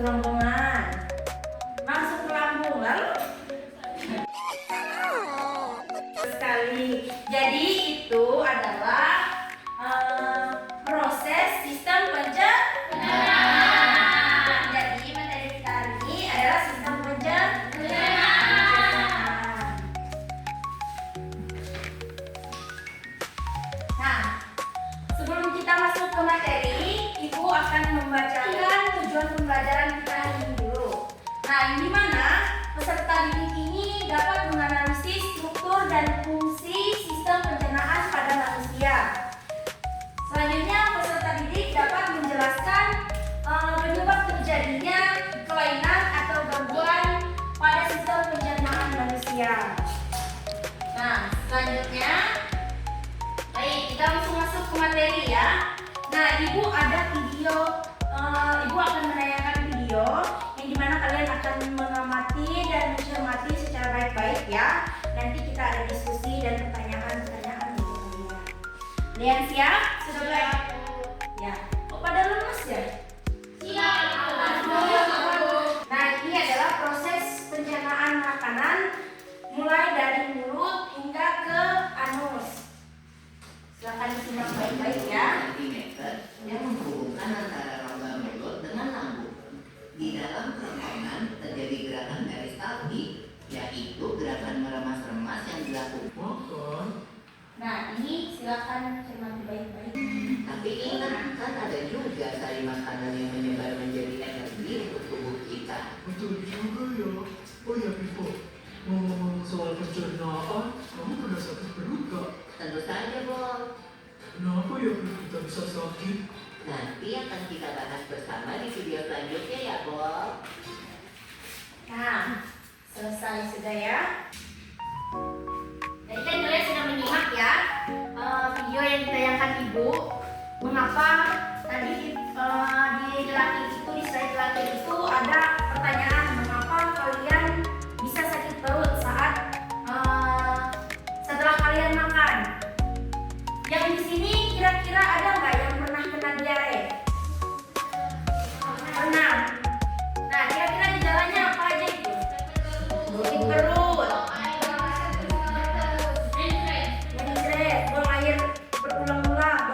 gelonggongan, masuk ke lambung, lalu sekali. Jadi itu adalah proses sistem pencernaan. Jadi materi kita hari ini adalah sistem pencernaan. Nah, sebelum kita masuk ke materi, Ibu akan membacakan tujuan pembelajaran kita hari ini dulu. Nah, yang dimana peserta didik ini dapat menganalisis struktur dan fungsi sistem pencernaan pada manusia. Selanjutnya, peserta didik dapat menjelaskan penyebab terjadinya kelainan atau gangguan pada sistem pencernaan manusia. Nah, selanjutnya, baik, kita langsung masuk ke materi ya. Nah, Ibu ada video, Ibu akan menayangkan video yang dimana kalian akan mengamati dan mencermati secara baik-baik ya. Nanti kita ada diskusi dan pertanyaan-pertanyaan gitu kalian. Kalian siap? Sudah siap? Ya. Kok pada lemes ya? Siap. Nah, ini adalah proses pencernaan makanan mulai dari mulut hingga ke anus. Silakan disimak baik-baik ya. Centimeter yang menghubungkan antara rongga mulut dengan lambung. Di dalam kerongkongan terjadi gerakan peristaltik, yaitu gerakan meremas-remas yang dilakukan. Nah, ini silakan cermati baik-baik. Tapi ingat, kan ada juga sari makanan yang menyebar menjadi energi untuk tubuh kita. Betul juga ya. Oh ya Pipo, ngomong-ngomong soal pencernaan, kamu pernah sakit perut gak? Tentu saja, Bob. Kenapa ya perut kita bisa sakit? Nanti akan kita bahas bersama di video selanjutnya ya, Bob. Nah, selesai sudah ya. Jadi kan kalian sudah menyimak ya video yang ditayangkan Ibu. Mengapa tadi di latih itu, di slide latih itu ada pertanyaan mengapa kalian bisa sakit perut saat setelah kalian makan. Yang di sini kira-kira ada nggak yang pernah kena diare? Pernah. Nah, kira-kira gejalanya apa aja itu? Sakit perut, menyeret, buang air berulang-ulang,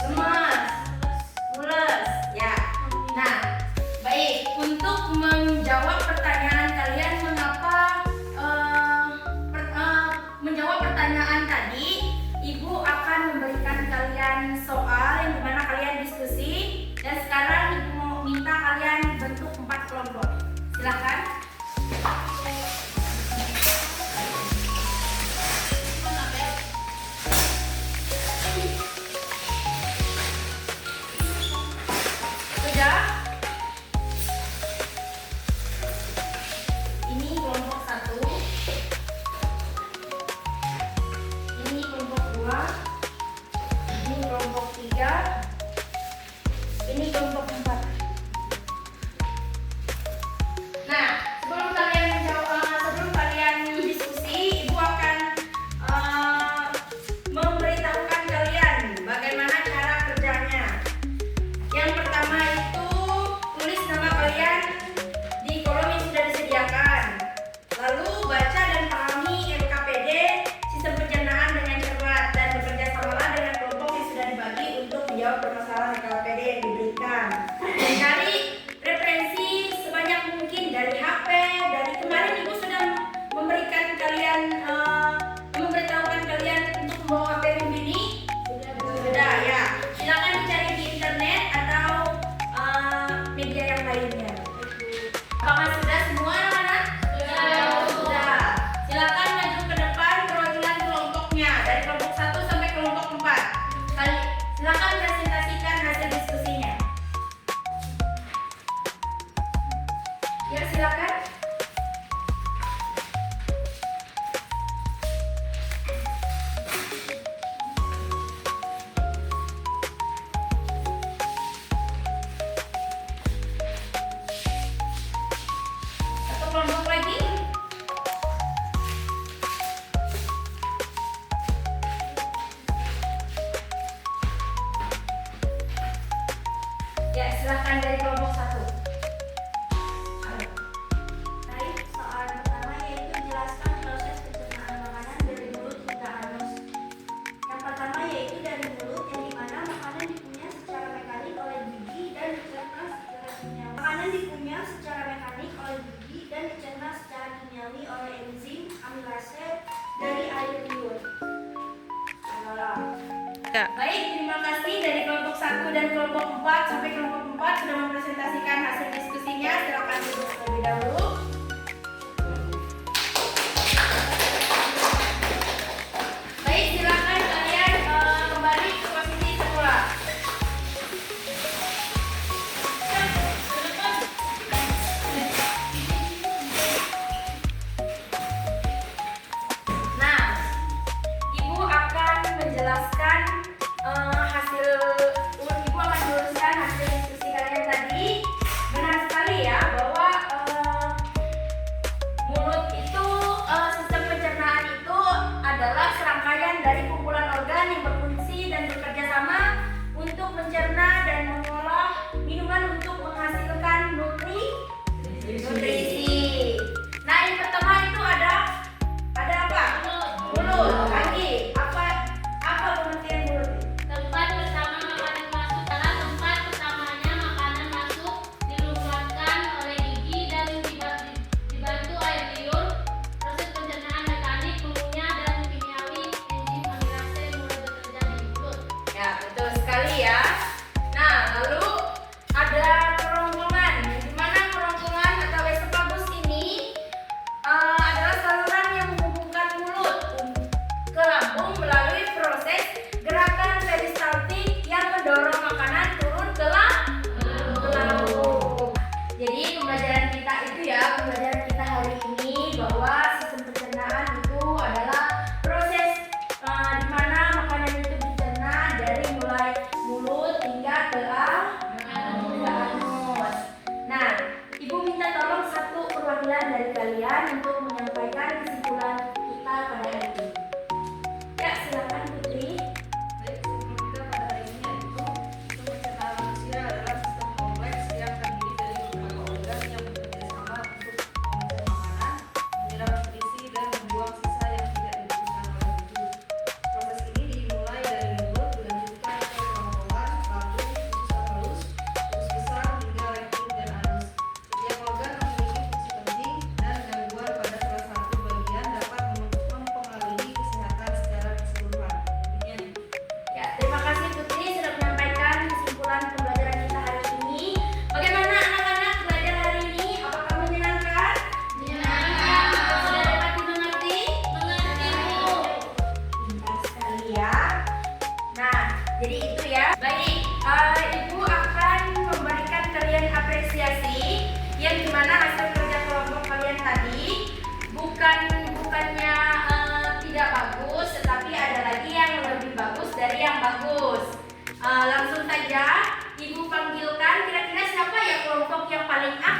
lemas, mules, ya. Nah, baik. Untuk menjawab pertanyaan kalian menjawab pertanyaan tadi, Ibu akan memberikan kalian soal yang dimana kalian diskusi. Dan sekarang Ibu mau minta kalian bentuk 4 kelompok. Silakan. Sudah? Ini kelompok 1. Ini kelompok 2. Ini kelompok 3. Ini kelompok 4. Nah, sebelum kalian diskusi, Ibu akan memberitahukan kalian bagaimana cara kerjanya. Yang pertama itu tulis nama kalian di kolom yang sudah disediakan. Lalu baca dan pahami LKPD sistem pencernaan dengan cermat dan bekerja samalah dengan kelompok yang sudah dibagi untuk menjawab permasalahan LKPD yang diberikan. Dan cari referensi sebanyak mungkin dari HP. Dari kemarin Ibu sudah memberikan kalian memberitahukan kalian untuk membawa HP ini. Sudah ya. Silakan dicari di internet atau media yang lainnya. Apakah sudah semua anak-anak? Sudah. Silakan maju ke depan perwakilan kelompoknya dari kelompok 1 sampai kelompok 4. Silakan presentasikan hasil diskusinya. Ya, silakan. Satu kelompok lagi. Ya, silahkan dari kelompok 1. Makanan dikunyah secara mekanik oleh gigi dan dicerna secara kimiawi oleh enzim amilase dari air liur. Baik, terima kasih dari kelompok 1 dan kelompok 4 sampai kelompok 4 sudah mempresentasikan hasil diskusinya. Silakan duduk terlebih dahulu. Baik, silakan kalian kembali ke posisi semula. Nah, Ibu akan menjelaskan Ibu akan meluruskan hasil diskusi kalian tadi. Benar sekali ya bahwa mulut itu, sistem pencernaan itu adalah serangkaian dari kumpulan organ yang berfungsi dan bekerja sama untuk mencerna dan mengolah minuman untuk menghasilkan nutrisi. Nah, yang pertama itu ada apa? Mulut. Lagi apa pengertian mulut? Tempat pertama makanan masuk adalah tempat pertamanya makanan masuk dilumpuhkan oleh gigi dan dibantu air liur. Proses pencernaan mekanik, mengunyah dan kimiawi enzim amilase mulai bekerja di mulut. Ya, betul sekali ya. Nah, lalu ada kerongkongan. Di mana kerongkongan atau esofagus ini adalah saluran yang menghubungkan mulut ke lambung melalui proses gerakan peristaltik yang mendorong makanan turun ke lambung. Jadi pembelajaran kita hari ini bahwa sistem pencernaan itu adalah proses di mana makanan itu dicerna dari mulai mulut hingga ke anus. Nah, Ibu minta tolong satu perwakilan dari kalian untuk menyampaikan kesimpulan kita pada hari ini. Ya, silakan Putri. Baik, kesimpulan kita pada hari ini yaitu sistem pencernaan manusia adalah sistem kompleks yang terdiri dari beberapa organ yang bekerja sama untuk mencerna makanan, menyerap nutrisi dan membuang sisa yang tidak dibutuhkan oleh tubuh. Proses ini dimulai dari mulut, dilanjutkan ke kerongkongan, lambung, usus halus, usus besar hingga rektum dan anus. Setiap organ memiliki fungsi penting dan gangguan pada salah satu bagian dapat mempengaruhi kesehatan secara keseluruhan. Demikian. Ya, terima kasih Putri sudah menyampaikan kesimpulan pembelajaran kita hari ini. Bagaimana anak-anak belajar hari ini? Apakah menyenangkan? Menyenangkan. Sudah dapat dimengerti? Mengerti, Bu. Pintar sekali ya. Nah, jadi itu ya. Baik, Ibu akan memberikan kalian apresiasi yang dimana hasil kerja kelompok kalian tadi bukannya tidak bagus, tetapi ada lagi yang lebih bagus dari yang bagus. Langsung saja Ibu panggilkan kira-kira siapa ya kelompok yang paling aktif